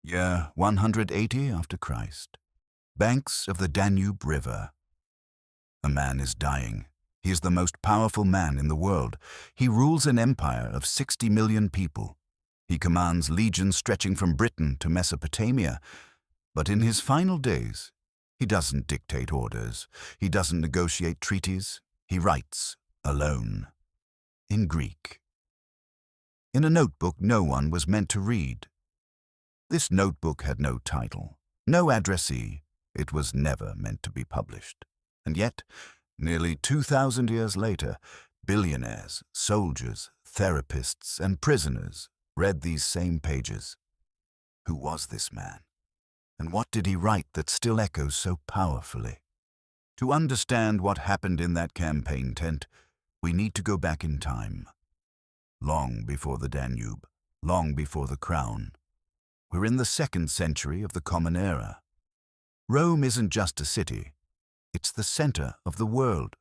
Year 180 after Christ. Banks of the Danube River. A man is dying. He is the most powerful man in the world. He rules an empire of 60 million people. He commands legions stretching from Britain to Mesopotamia. But in his final days, he doesn't dictate orders. He doesn't negotiate treaties. He writes alone. In Greek. In a notebook no one was meant to read. This notebook had no title, no addressee. It was never meant to be published. And yet, nearly 2,000 years later, billionaires, soldiers, therapists, and prisoners read these same pages. Who was this man? And what did he write that still echoes so powerfully? To understand what happened in that campaign tent, we need to go back in time. Long before the Danube, long before the crown. We're in the 2nd century of the Common Era. Rome isn't just a city, it's the center of the world.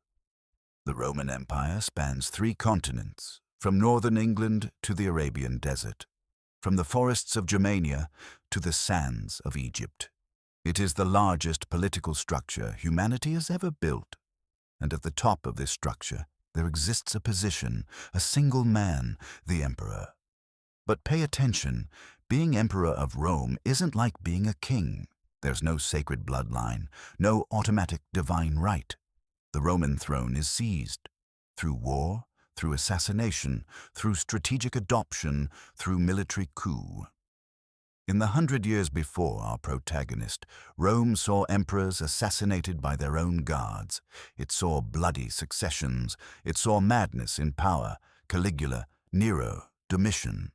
The Roman Empire spans 3 continents, from northern England to the Arabian Desert, from the forests of Germania to the sands of Egypt. It is the largest political structure humanity has ever built. And at the top of this structure, there exists a position, a single man, the emperor. But pay attention, being emperor of Rome isn't like being a king. There's no sacred bloodline, no automatic divine right. The Roman throne is seized through war, through assassination, through strategic adoption, through military coup. In the 100 years before our protagonist, Rome saw emperors assassinated by their own guards. It saw bloody successions. It saw madness in power, Caligula, Nero, Domitian.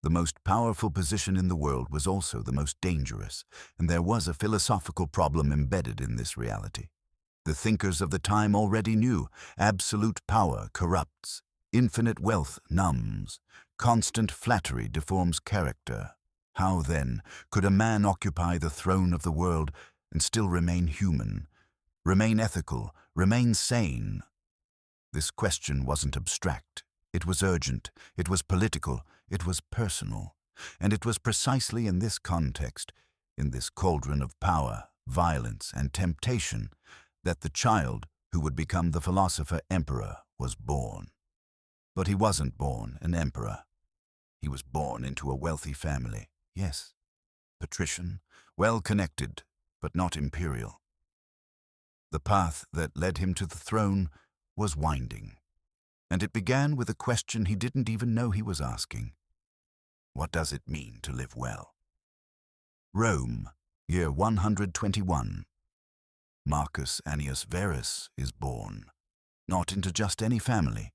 The most powerful position in the world was also the most dangerous, and there was a philosophical problem embedded in this reality. The thinkers of the time already knew absolute power corrupts, infinite wealth numbs, constant flattery deforms character. How, then, could a man occupy the throne of the world and still remain human, remain ethical, remain sane? This question wasn't abstract. It was urgent, it was political, it was personal. And it was precisely in this context, in this cauldron of power, violence, and temptation, that the child who would become the philosopher emperor was born. But he wasn't born an emperor. He was born into a wealthy family, yes, patrician, well-connected, but not imperial. The path that led him to the throne was winding. And it began with a question he didn't even know he was asking. What does it mean to live well? Rome, year 121. Marcus Annius Verus is born, not into just any family.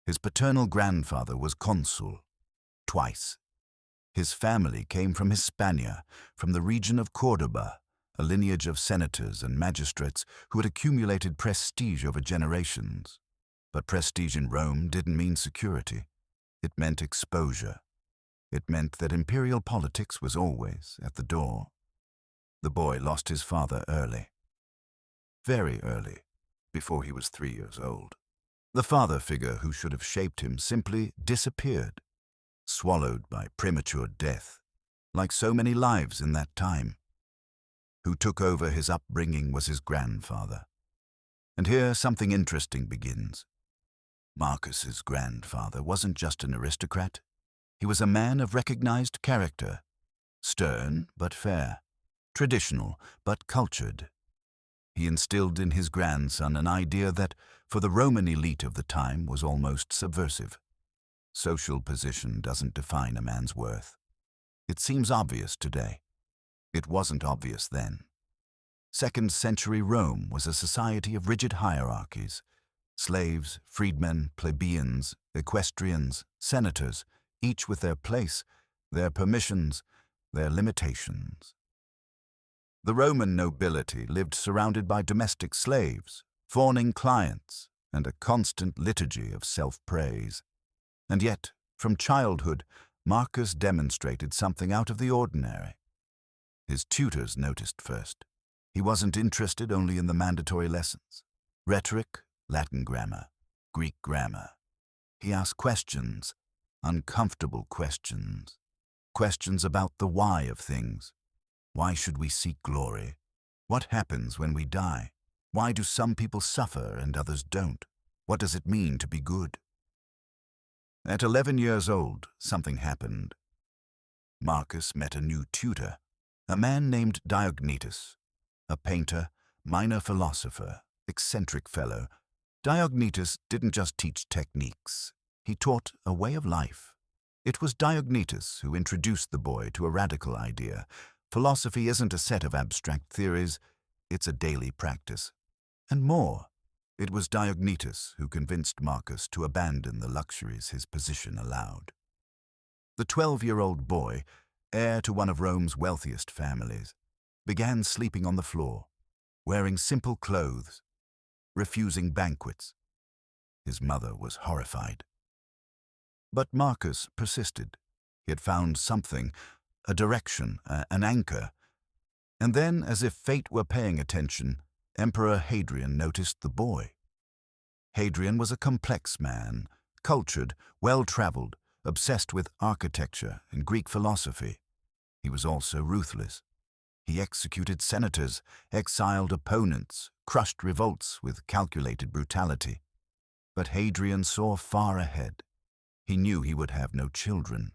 His paternal grandfather was consul, twice. His family came from Hispania, from the region of Cordoba, a lineage of senators and magistrates who had accumulated prestige over generations. But prestige in Rome didn't mean security. It meant exposure. It meant that imperial politics was always at the door. The boy lost his father early. Very early, before he was 3 years old. The father figure who should have shaped him simply disappeared, swallowed by premature death, like so many lives in that time. Who took over his upbringing was his grandfather. And here something interesting begins. Marcus's grandfather wasn't just an aristocrat. He was a man of recognized character, stern but fair, traditional but cultured. He instilled in his grandson an idea that, for the Roman elite of the time, was almost subversive. Social position doesn't define a man's worth. It seems obvious today. It wasn't obvious then. 2nd century Rome was a society of rigid hierarchies. Slaves, freedmen, plebeians, equestrians, senators, each with their place, their permissions, their limitations. The Roman nobility lived surrounded by domestic slaves, fawning clients, and a constant liturgy of self-praise. And yet, from childhood, Marcus demonstrated something out of the ordinary. His tutors noticed first. He wasn't interested only in the mandatory lessons. Rhetoric, Latin grammar, Greek grammar. He asked questions, uncomfortable questions. questions about the why of things. Why should we seek glory? What happens when we die? Why do some people suffer and others don't? What does it mean to be good? At 11 years old, something happened. Marcus met a new tutor, a man named Diognetus, a painter, minor philosopher, eccentric fellow. Diognetus didn't just teach techniques, he taught a way of life. It was Diognetus who introduced the boy to a radical idea. Philosophy isn't a set of abstract theories, it's a daily practice. And more, it was Diognetus who convinced Marcus to abandon the luxuries his position allowed. The 12-year-old boy, heir to one of Rome's wealthiest families, began sleeping on the floor, wearing simple clothes, refusing banquets. His mother was horrified. But Marcus persisted. He had found something, a direction, an anchor. And then, as if fate were paying attention, Emperor Hadrian noticed the boy. Hadrian was a complex man, cultured, well-traveled, obsessed with architecture and Greek philosophy. He was also ruthless. He executed senators, exiled opponents, crushed revolts with calculated brutality. But Hadrian saw far ahead. He knew he would have no children.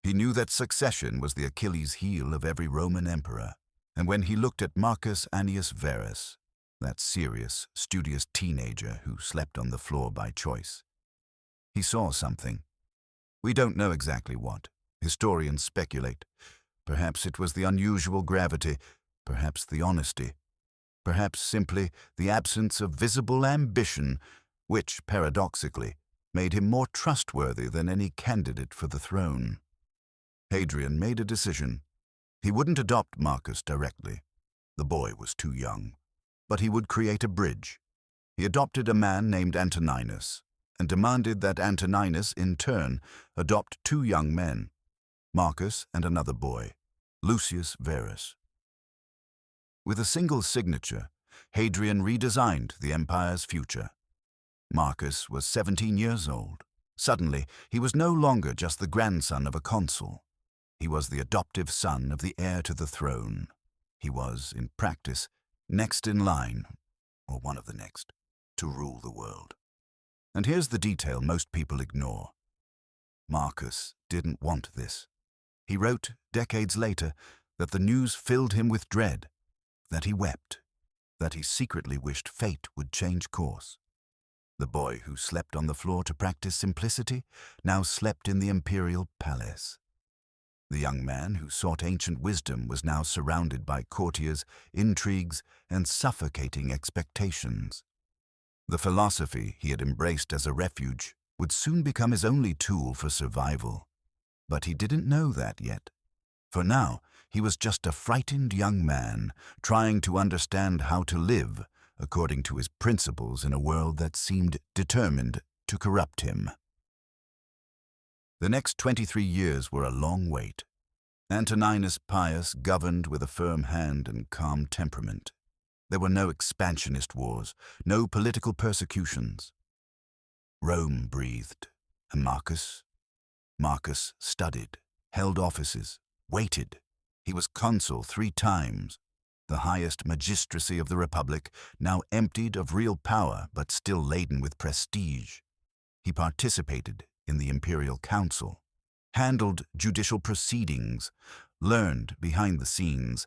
He knew that succession was the Achilles heel of every Roman emperor. And when he looked at Marcus Annius Verus, that serious, studious teenager who slept on the floor by choice, he saw something. We don't know exactly what. Historians speculate. Perhaps it was the unusual gravity, perhaps the honesty, perhaps simply the absence of visible ambition, which, paradoxically, made him more trustworthy than any candidate for the throne. Hadrian made a decision. He wouldn't adopt Marcus directly. The boy was too young. But he would create a bridge. He adopted a man named Antoninus, and demanded that Antoninus, in turn, adopt 2 young men, Marcus and another boy, Lucius Verus. With a single signature, Hadrian redesigned the empire's future. Marcus was 17 years old. Suddenly, he was no longer just the grandson of a consul. He was the adoptive son of the heir to the throne. He was, in practice, next in line, or one of the next, to rule the world. And here's the detail most people ignore. Marcus didn't want this. He wrote, decades later, that the news filled him with dread, that he wept, that he secretly wished fate would change course. The boy who slept on the floor to practice simplicity now slept in the imperial palace. The young man who sought ancient wisdom was now surrounded by courtiers, intrigues, and suffocating expectations. The philosophy he had embraced as a refuge would soon become his only tool for survival. But he didn't know that yet. For now, he was just a frightened young man trying to understand how to live according to his principles in a world that seemed determined to corrupt him. The next 23 years were a long wait. Antoninus Pius governed with a firm hand and calm temperament. There were no expansionist wars, no political persecutions. Rome breathed, and Marcus studied, held offices, waited. He was consul 3 times. The highest magistracy of the Republic, now emptied of real power but still laden with prestige. He participated in the imperial council, handled judicial proceedings, learned behind the scenes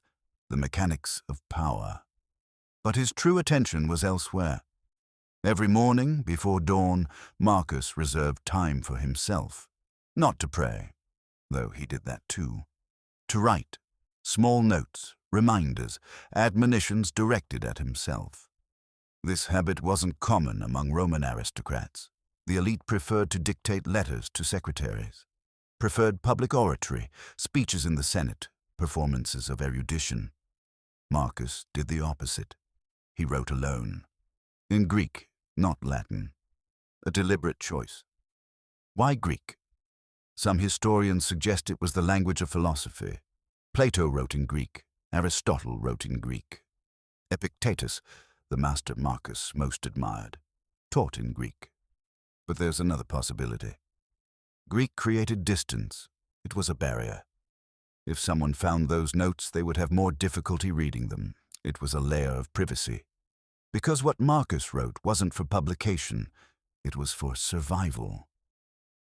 the mechanics of power. But his true attention was elsewhere. Every morning before dawn, Marcus reserved time for himself, not to pray, though he did that too, to write, small notes, reminders, admonitions directed at himself. This habit wasn't common among Roman aristocrats. The elite preferred to dictate letters to secretaries, preferred public oratory, speeches in the Senate, performances of erudition. Marcus did the opposite. He wrote alone, in Greek, not Latin, a deliberate choice. Why Greek? Some historians suggest it was the language of philosophy. Plato wrote in Greek, Aristotle wrote in Greek. Epictetus, the master Marcus most admired, taught in Greek. But there's another possibility. Greek created distance. It was a barrier. If someone found those notes, they would have more difficulty reading them. It was a layer of privacy. Because what Marcus wrote wasn't for publication, it was for survival.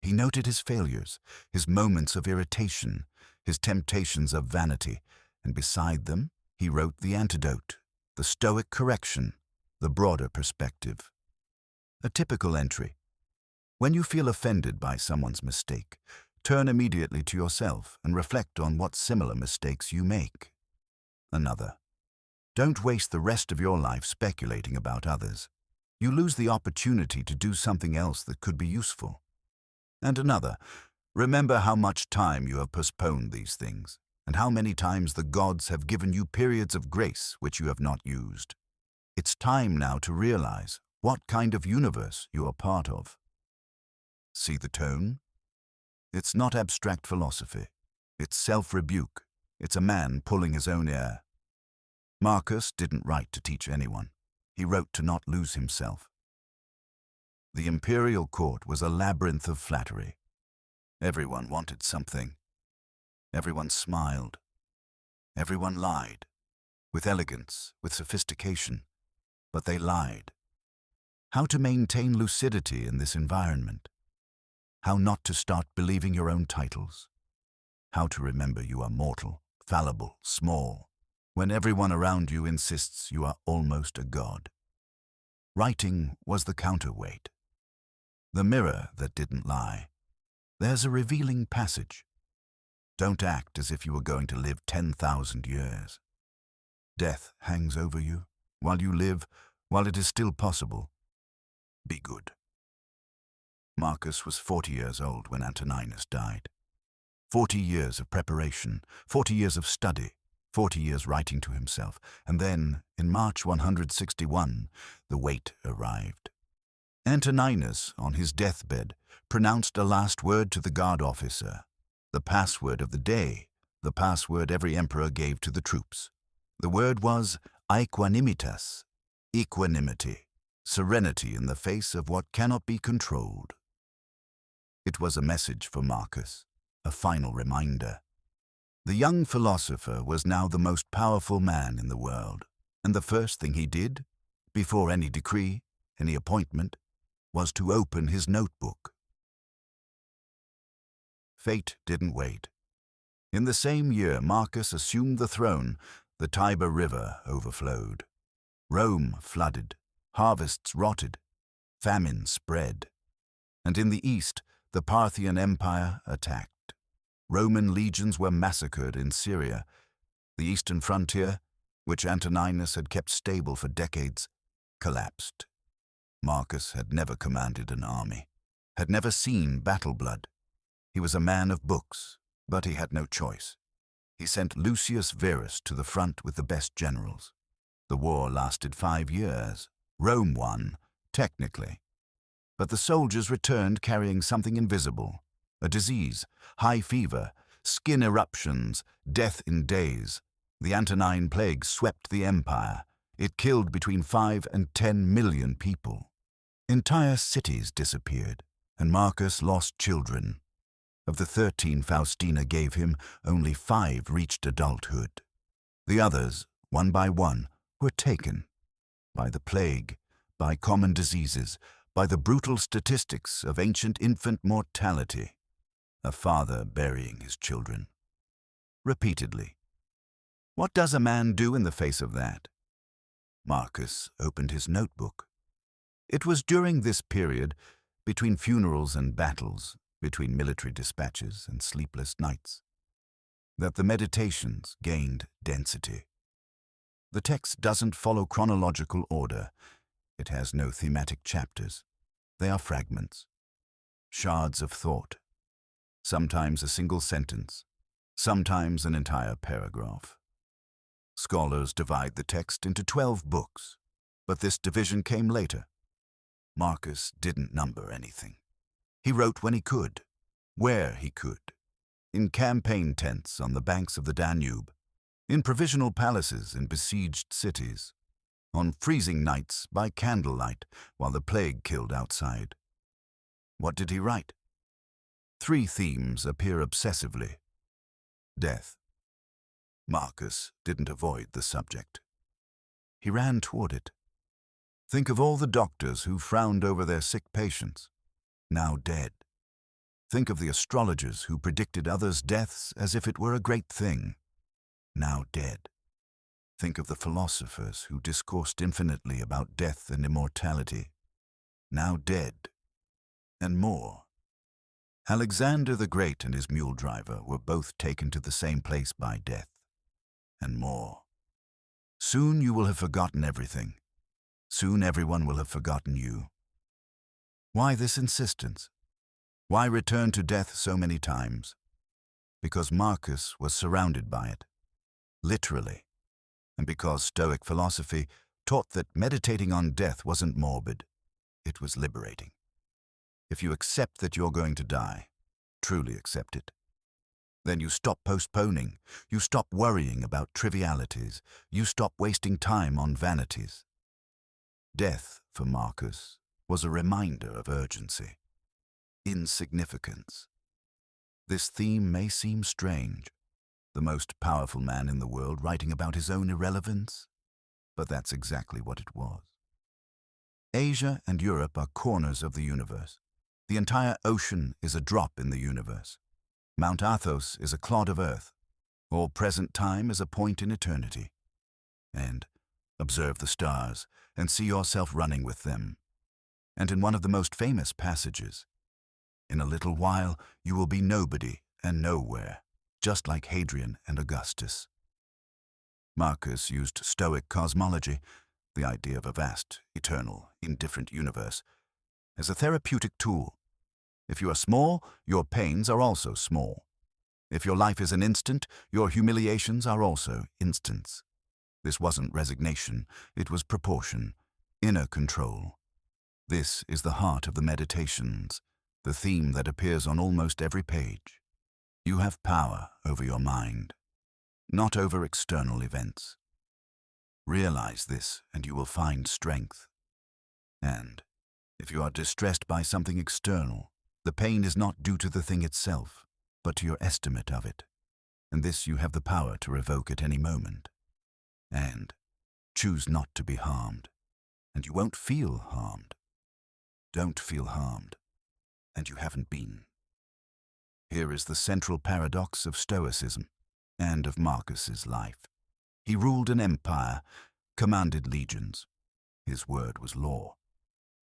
He noted his failures, his moments of irritation, his temptations of vanity, and beside them, he wrote the antidote, the stoic correction, the broader perspective. A typical entry. When you feel offended by someone's mistake, turn immediately to yourself and reflect on what similar mistakes you make. Another. Don't waste the rest of your life speculating about others. You lose the opportunity to do something else that could be useful. And another. Remember how much time you have postponed these things, and how many times the gods have given you periods of grace which you have not used. It's time now to realize what kind of universe you are part of. See the tone? It's not abstract philosophy. It's self-rebuke. It's a man pulling his own air. Marcus didn't write to teach anyone. He wrote to not lose himself. The imperial court was a labyrinth of flattery. Everyone wanted something. Everyone smiled. Everyone lied. With elegance, with sophistication. But they lied. How to maintain lucidity in this environment. How not to start believing your own titles. How to remember you are mortal, fallible, small, when everyone around you insists you are almost a god. Writing was the counterweight. The mirror that didn't lie. There's a revealing passage. Don't act as if you were going to live 10,000 years. Death hangs over you while you live, while it is still possible. Be good. Marcus was 40 years old when Antoninus died. 40 years of preparation, 40 years of study, 40 years writing to himself, and then, in March 161, the weight arrived. Antoninus, on his deathbed, pronounced a last word to the guard officer, the password of the day, the password every emperor gave to the troops. The word was aequanimitas, equanimity, serenity in the face of what cannot be controlled. It was a message for Marcus, a final reminder. The young philosopher was now the most powerful man in the world, and the first thing he did, before any decree, any appointment, was to open his notebook. Fate didn't wait. In the same year Marcus assumed the throne, the Tiber River overflowed. Rome flooded, harvests rotted, famine spread. And in the east, the Parthian Empire attacked. Roman legions were massacred in Syria. The eastern frontier, which Antoninus had kept stable for decades, collapsed. Marcus had never commanded an army, had never seen battle blood. He was a man of books, but he had no choice. He sent Lucius Verus to the front with the best generals. The war lasted 5 years. Rome won, technically. But the soldiers returned carrying something invisible, a disease, high fever, skin eruptions, death in days. The Antonine plague swept the empire. It killed between 5 and 10 million people. Entire cities disappeared, and Marcus lost children. Of the 13 Faustina gave him, only 5 reached adulthood. The others, one by one, were taken by the plague, by common diseases, by the brutal statistics of ancient infant mortality. A father burying his children. Repeatedly. What does a man do in the face of that? Marcus opened his notebook. It was during this period, between funerals and battles, between military dispatches and sleepless nights, that the meditations gained density. The text doesn't follow chronological order. It has no thematic chapters. They are fragments, shards of thought, sometimes a single sentence, sometimes an entire paragraph. Scholars divide the text into 12 books, but this division came later. Marcus didn't number anything. He wrote when he could, where he could, in campaign tents on the banks of the Danube, in provisional palaces in besieged cities, on freezing nights by candlelight while the plague killed outside. What did he write? 3 themes appear obsessively: death, Marcus didn't avoid the subject. He ran toward it. Think of all the doctors who frowned over their sick patients, now dead. Think of the astrologers who predicted others' deaths as if it were a great thing, now dead. Think of the philosophers who discoursed infinitely about death and immortality, now dead. And more. Alexander the Great and his mule driver were both taken to the same place by death, and more. Soon you will have forgotten everything. Soon everyone will have forgotten you. Why this insistence? Why return to death so many times? Because Marcus was surrounded by it, literally, and because Stoic philosophy taught that meditating on death wasn't morbid, it was liberating. If you accept that you're going to die, truly accept it, then you stop postponing, you stop worrying about trivialities, you stop wasting time on vanities. Death, for Marcus, was a reminder of urgency, insignificance. This theme may seem strange, the most powerful man in the world writing about his own irrelevance, but that's exactly what it was. Asia and Europe are corners of the universe. The entire ocean is a drop in the universe. Mount Athos is a clod of earth. All present time is a point in eternity. And observe the stars and see yourself running with them. And in one of the most famous passages, in a little while you will be nobody and nowhere, just like Hadrian and Augustus. Marcus used Stoic cosmology, the idea of a vast, eternal, indifferent universe, as a therapeutic tool. If you are small, your pains are also small. If your life is an instant, your humiliations are also instants. This wasn't resignation, it was proportion, inner control. This is the heart of the Meditations, the theme that appears on almost every page. You have power over your mind, not over external events. Realize this and you will find strength. And if you are distressed by something external, the pain is not due to the thing itself, but to your estimate of it. And this you have the power to revoke at any moment. And choose not to be harmed, and you won't feel harmed. Don't feel harmed, and you haven't been. Here is the central paradox of Stoicism and of Marcus's life. He ruled an empire, commanded legions. His word was law.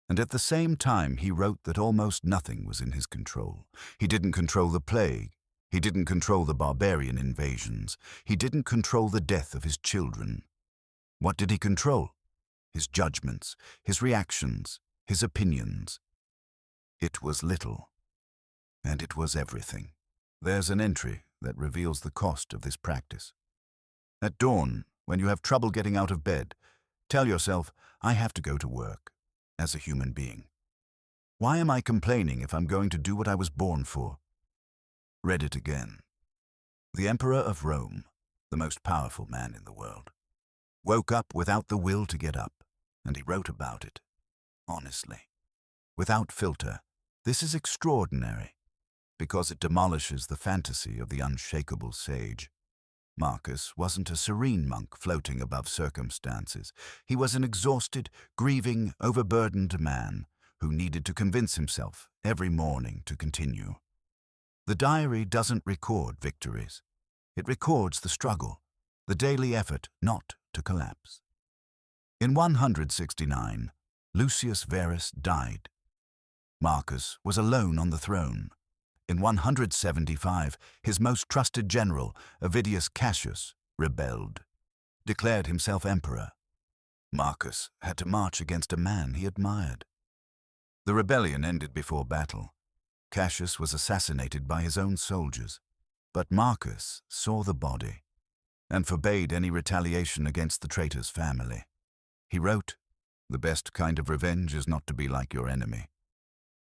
And at the same time, he wrote that almost nothing was in his control. He didn't control the plague. He didn't control the barbarian invasions. He didn't control the death of his children. What did he control? His judgments, his reactions, his opinions. It was little, and it was everything. There's an entry that reveals the cost of this practice. At dawn, when you have trouble getting out of bed, tell yourself, I have to go to work, as a human being. Why am I complaining if I'm going to do what I was born for? Read it again. The Emperor of Rome, the most powerful man in the world, woke up without the will to get up, and he wrote about it, honestly, without filter. This is extraordinary, because it demolishes the fantasy of the unshakable sage. Marcus wasn't a serene monk floating above circumstances. He was an exhausted, grieving, overburdened man who needed to convince himself every morning to continue. The diary doesn't record victories. It records the struggle, the daily effort not to collapse. In 169, Lucius Verus died. Marcus was alone on the throne. In 175, his most trusted general, Avidius Cassius, rebelled, declared himself emperor. Marcus had to march against a man he admired. The rebellion ended before battle. Cassius was assassinated by his own soldiers, but Marcus saw the body and forbade any retaliation against the traitor's family. He wrote, "The best kind of revenge is not to be like your enemy."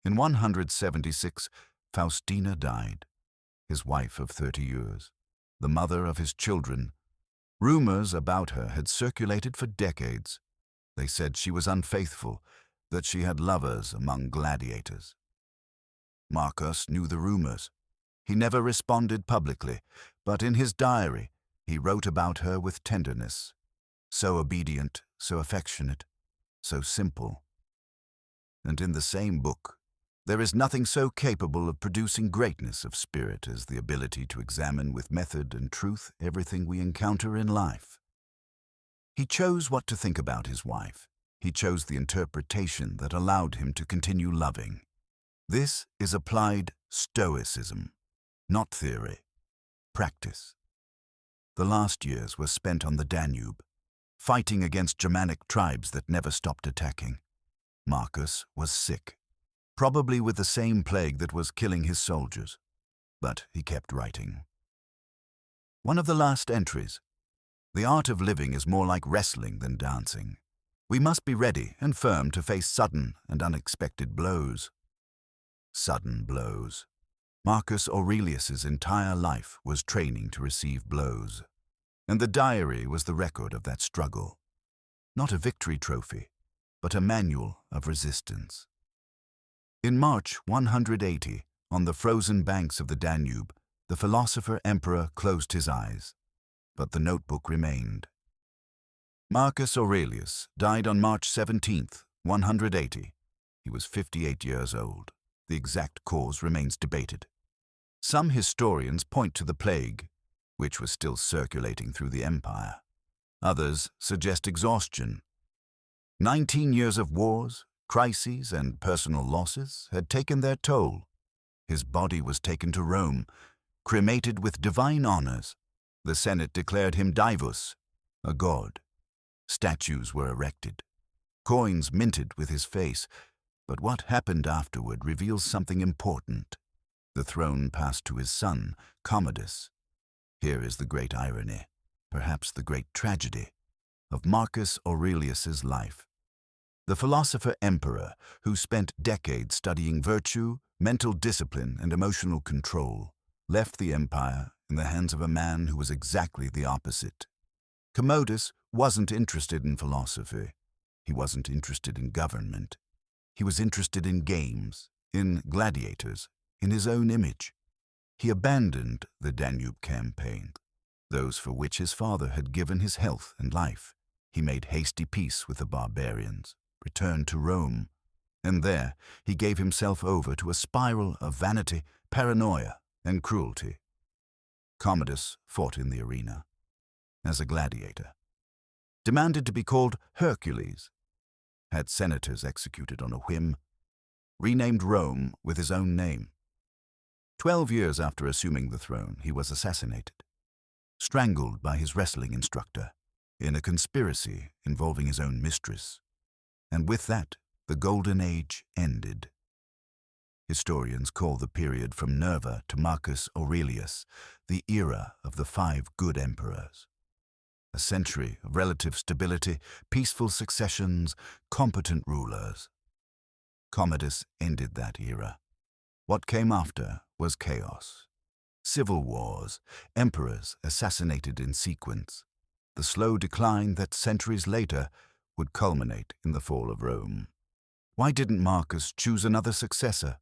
In 176, Faustina died, his wife of 30 years, the mother of his children. Rumors about her had circulated for decades. They said she was unfaithful, that she had lovers among gladiators. Marcus knew the rumors. He never responded publicly, but in his diary, He wrote about her with tenderness, so obedient, so affectionate, so simple. And in the same book, there is nothing so capable of producing greatness of spirit as the ability to examine with method and truth everything we encounter in life. He chose what to think about his wife. He chose the interpretation that allowed him to continue loving. This is applied stoicism, not theory, practice. The last years were spent on the Danube, fighting against Germanic tribes that never stopped attacking. Marcus was sick, probably with the same plague that was killing his soldiers, but he kept writing. One of the last entries: "The art of living is more like wrestling than dancing. We must be ready and firm to face sudden and unexpected blows." Sudden blows. Marcus Aurelius's entire life was training to receive blows, and the diary was the record of that struggle. Not a victory trophy, but a manual of resistance. In March 180, on the frozen banks of the Danube, the philosopher emperor closed his eyes, but the notebook remained. Marcus Aurelius died on March 17, 180. He was 58 years old. The exact cause remains debated. Some historians point to the plague, which was still circulating through the empire. Others suggest exhaustion. 19 years of wars, crises, and personal losses had taken their toll. His body was taken to Rome, cremated with divine honors. The Senate declared him divus, a god. Statues were erected, coins minted with his face. But what happened afterward reveals something important. The throne passed to his son, Commodus. Here is the great irony, perhaps the great tragedy, of Marcus Aurelius's life. The philosopher-emperor, who spent decades studying virtue, mental discipline, and emotional control, left the empire in the hands of a man who was exactly the opposite. Commodus wasn't interested in philosophy. He wasn't interested in government. He was interested in games, in gladiators, in his own image. He abandoned the Danube campaign, those for which his father had given his health and life. He made hasty peace with the barbarians, returned to Rome, and there he gave himself over to a spiral of vanity, paranoia, and cruelty. Commodus fought in the arena, as a gladiator, demanded to be called Hercules, had senators executed on a whim, renamed Rome with his own name. 12 years after assuming the throne, he was assassinated, strangled by his wrestling instructor, in a conspiracy involving his own mistress. And with that, the Golden Age ended. Historians call the period from Nerva to Marcus Aurelius the era of the 5 good emperors. A century of relative stability, peaceful successions, competent rulers. Commodus ended that era. What came after was chaos. Civil wars, emperors assassinated in sequence, the slow decline that centuries later would culminate in the fall of Rome. Why didn't Marcus choose another successor?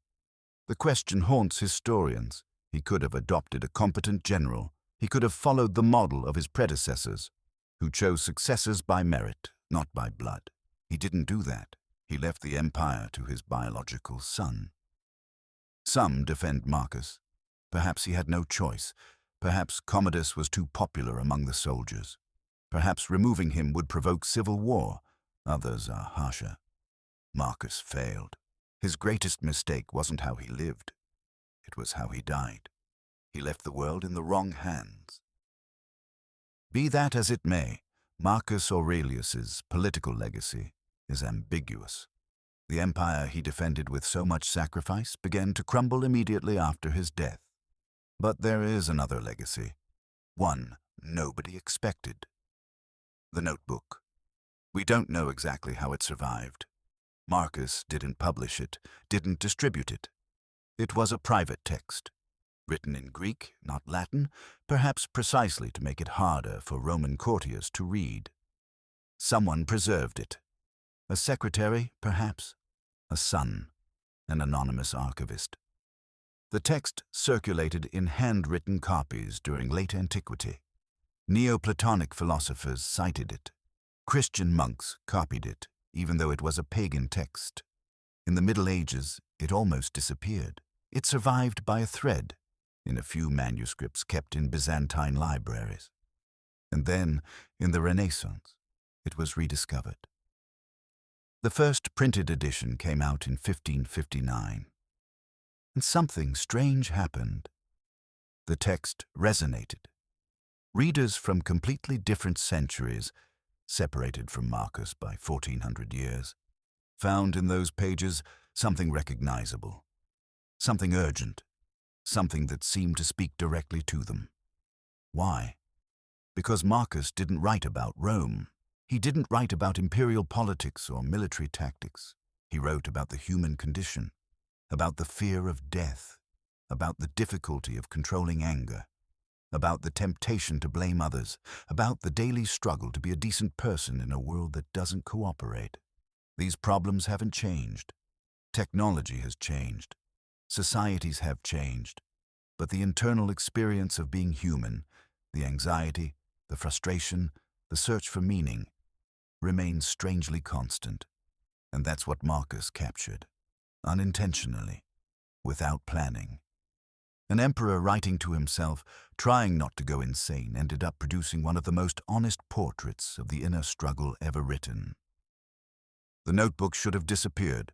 The question haunts historians. He could have adopted a competent general. He could have followed the model of his predecessors, who chose successors by merit, not by blood. He didn't do that. He left the empire to his biological son. Some defend Marcus. Perhaps he had no choice. Perhaps Commodus was too popular among the soldiers. Perhaps removing him would provoke civil war. Others are harsher. Marcus failed. His greatest mistake wasn't how he lived. It was how he died. He left the world in the wrong hands. Be that as it may, Marcus Aurelius's political legacy is ambiguous. The empire he defended with so much sacrifice began to crumble immediately after his death. But there is another legacy, one nobody expected. The notebook. We don't know exactly how it survived. Marcus didn't publish it, didn't distribute it. It was a private text, written in Greek, not Latin, perhaps precisely to make it harder for Roman courtiers to read. Someone preserved it. A secretary, perhaps. A son. An anonymous archivist. The text circulated in handwritten copies during late antiquity. Neoplatonic philosophers cited it. Christian monks copied it, even though it was a pagan text. In the Middle Ages, it almost disappeared. It survived by a thread in a few manuscripts kept in Byzantine libraries. And then, in the Renaissance, it was rediscovered. The first printed edition came out in 1559. And something strange happened. The text resonated. Readers from completely different centuries, separated from Marcus by 1400 years, found in those pages something recognizable, something urgent, something that seemed to speak directly to them. Why? Because Marcus didn't write about Rome. He didn't write about imperial politics or military tactics. He wrote about the human condition, about the fear of death, about the difficulty of controlling anger, about the temptation to blame others, about the daily struggle to be a decent person in a world that doesn't cooperate. These problems haven't changed. Technology has changed. Societies have changed. But the internal experience of being human, the anxiety, the frustration, the search for meaning, remains strangely constant. And that's what Marcus captured, unintentionally, without planning. An emperor writing to himself, trying not to go insane, ended up producing one of the most honest portraits of the inner struggle ever written. The notebook should have disappeared.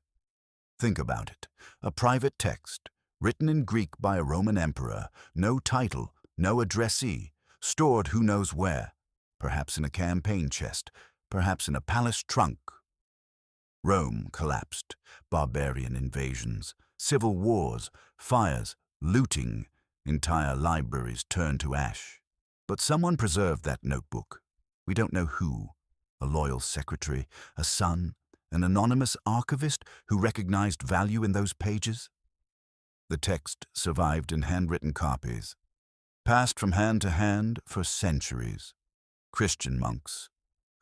Think about it. A private text, written in Greek by a Roman emperor, no title, no addressee, stored who knows where, perhaps in a campaign chest, perhaps in a palace trunk. Rome collapsed. Barbarian invasions, civil wars, fires, looting, entire libraries turned to ash. But someone preserved that notebook. We don't know who. A loyal secretary, a son, an anonymous archivist who recognized value in those pages? The text survived in handwritten copies, passed from hand to hand for centuries. Christian monks,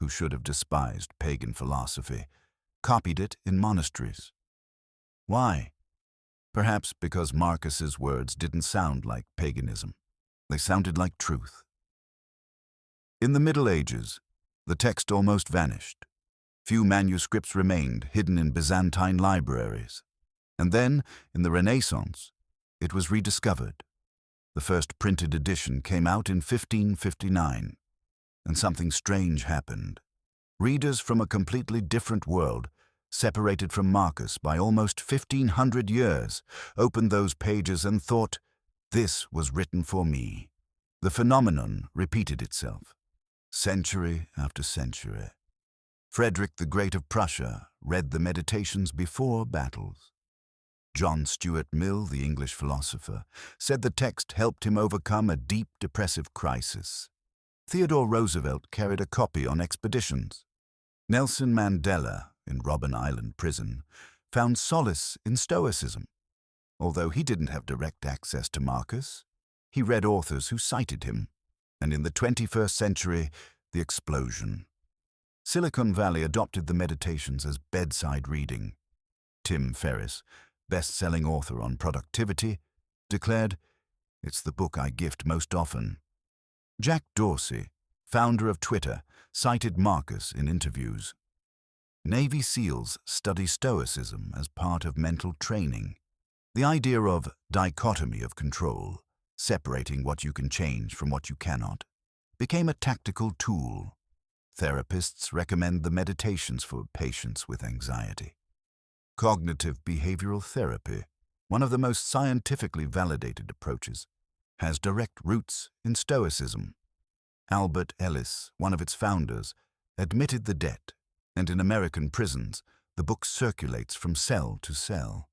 who should have despised pagan philosophy, copied it in monasteries. Why? Perhaps because Marcus's words didn't sound like paganism. They sounded like truth. In the Middle Ages, the text almost vanished. Few manuscripts remained hidden in Byzantine libraries. And then, in the Renaissance, it was rediscovered. The first printed edition came out in 1559, and something strange happened. Readers from a completely different world, separated from Marcus by almost 1500 years, opened those pages and thought, "This was written for me." The phenomenon repeated itself, century after century. Frederick the Great of Prussia read the Meditations before battles. John Stuart Mill, the English philosopher, said the text helped him overcome a deep depressive crisis. Theodore Roosevelt carried a copy on expeditions. Nelson Mandela, in Robben Island prison, found solace in Stoicism. Although he didn't have direct access to Marcus, he read authors who cited him. And in the 21st century, the explosion. Silicon Valley adopted the Meditations as bedside reading. Tim Ferriss, best-selling author on productivity, declared, "It's the book I gift most often." Jack Dorsey, founder of Twitter, cited Marcus in interviews. Navy SEALs study Stoicism as part of mental training. The idea of dichotomy of control, separating what you can change from what you cannot, became a tactical tool. Therapists recommend the Meditations for patients with anxiety. Cognitive behavioral therapy, one of the most scientifically validated approaches, has direct roots in Stoicism. Albert Ellis, one of its founders, admitted the debt, and in American prisons, the book circulates from cell to cell.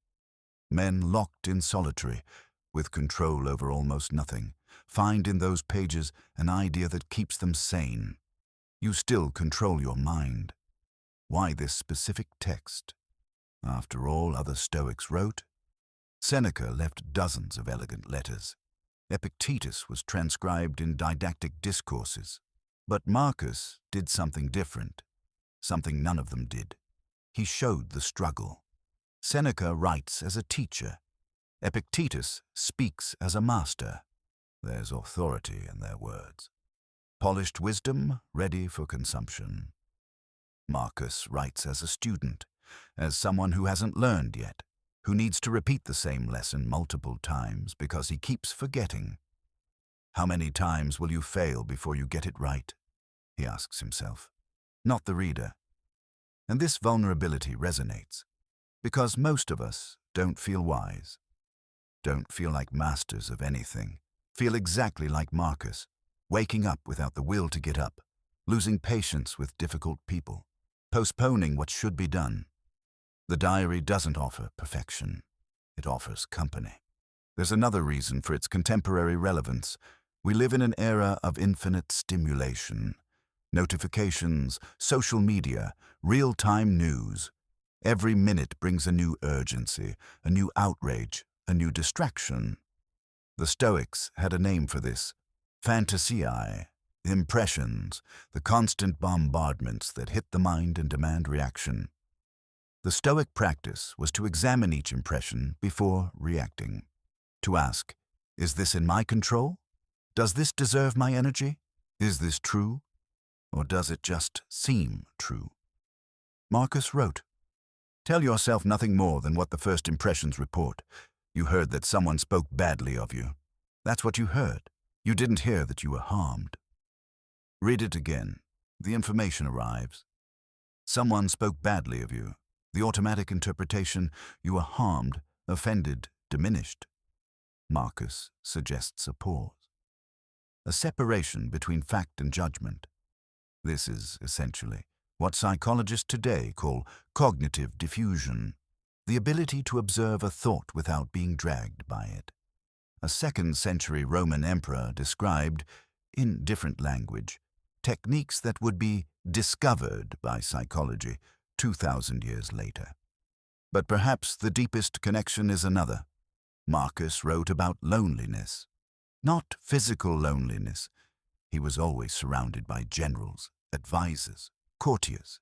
Men locked in solitary, with control over almost nothing, find in those pages an idea that keeps them sane. You still control your mind. Why this specific text? After all other Stoics wrote, Seneca left dozens of elegant letters. Epictetus was transcribed in didactic discourses. But Marcus did something different, something none of them did. He showed the struggle. Seneca writes as a teacher. Epictetus speaks as a master. There's authority in their words. polished wisdom ready for consumption. Marcus writes as a student, as someone who hasn't learned yet, who needs to repeat the same lesson multiple times because he keeps forgetting. How many times will you fail before you get it right? He asks himself, not the reader. And this vulnerability resonates, because most of us don't feel wise, don't feel like masters of anything, feel exactly like Marcus, waking up without the will to get up, losing patience with difficult people, postponing what should be done. The diary doesn't offer perfection. It offers company. There's another reason for its contemporary relevance. We live in an era of infinite stimulation. Notifications, social media, real-time news. Every minute brings a new urgency, a new outrage, a new distraction. The Stoics had a name for this: fantasiae, impressions, the constant bombardments that hit the mind and demand reaction. The Stoic practice was to examine each impression before reacting, to ask, is this in my control? Does this deserve my energy? Is this true? Or does it just seem true? Marcus wrote, tell yourself nothing more than what the first impressions report. You heard that someone spoke badly of you. That's what you heard. You didn't hear that you were harmed. Read it again. The information arrives. Someone spoke badly of you. The automatic interpretation, you were harmed, offended, diminished. Marcus suggests a pause, a separation between fact and judgment. This is essentially what psychologists today call cognitive diffusion, the ability to observe a thought without being dragged by it. A 2nd century Roman emperor described, in different language, techniques that would be discovered by psychology 2,000 years later. But perhaps the deepest connection is another. Marcus wrote about loneliness, not physical loneliness. He was always surrounded by generals, advisors, courtiers.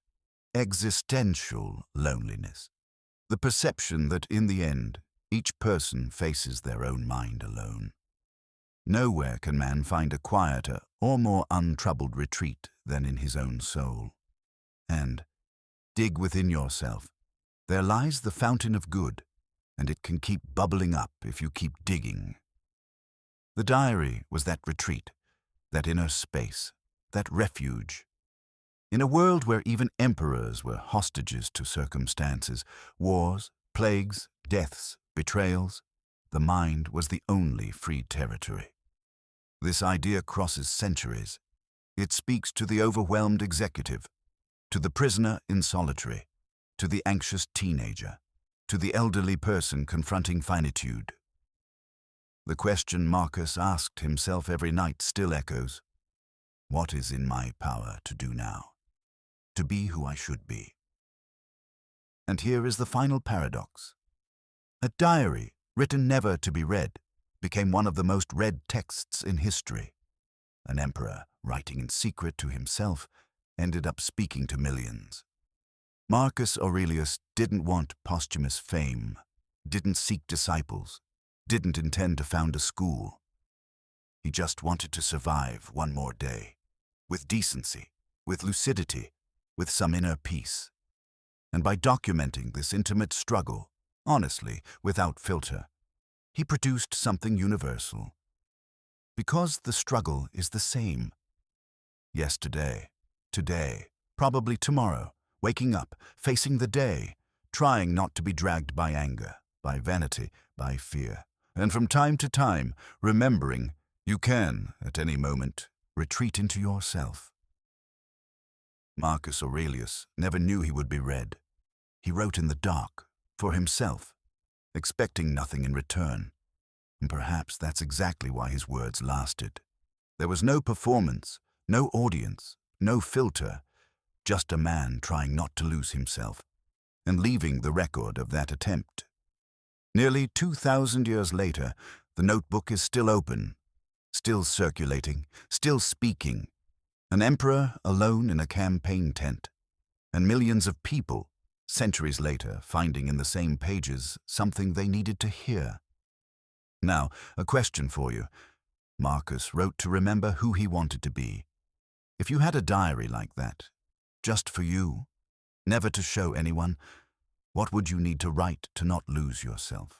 Existential loneliness, the perception that in the end, each person faces their own mind alone. Nowhere can man find a quieter or more untroubled retreat than in his own soul. And dig within yourself. There lies the fountain of good, and it can keep bubbling up if you keep digging. The diary was that retreat, that inner space, that refuge. In a world where even emperors were hostages to circumstances, wars, plagues, deaths, betrayals, the mind was the only free territory. This idea crosses centuries. It speaks to the overwhelmed executive, to the prisoner in solitary, to the anxious teenager, to the elderly person confronting finitude. The question Marcus asked himself every night still echoes. What is in my power to do now? To be who I should be. And here is the final paradox. A diary, written never to be read, became one of the most read texts in history. An emperor, writing in secret to himself, ended up speaking to millions. Marcus Aurelius didn't want posthumous fame, didn't seek disciples, didn't intend to found a school. He just wanted to survive one more day, with decency, with lucidity, with some inner peace. And by documenting this intimate struggle, honestly, without filter, he produced something universal. Because the struggle is the same. Yesterday, today, probably tomorrow, waking up, facing the day, trying not to be dragged by anger, by vanity, by fear, and from time to time, remembering you can, at any moment, retreat into yourself. Marcus Aurelius never knew he would be read. He wrote in the dark, for himself, expecting nothing in return. And perhaps that's exactly why his words lasted. There was no performance, no audience, no filter, just a man trying not to lose himself, and leaving the record of that attempt. Nearly 2,000 years later, the notebook is still open, still circulating, still speaking. An emperor alone in a campaign tent, and millions of people, centuries later, finding in the same pages something they needed to hear. Now, a question for you. Marcus wrote to remember who he wanted to be, If you had a diary like that, just for you, never to show anyone, what would you need to write to not lose yourself?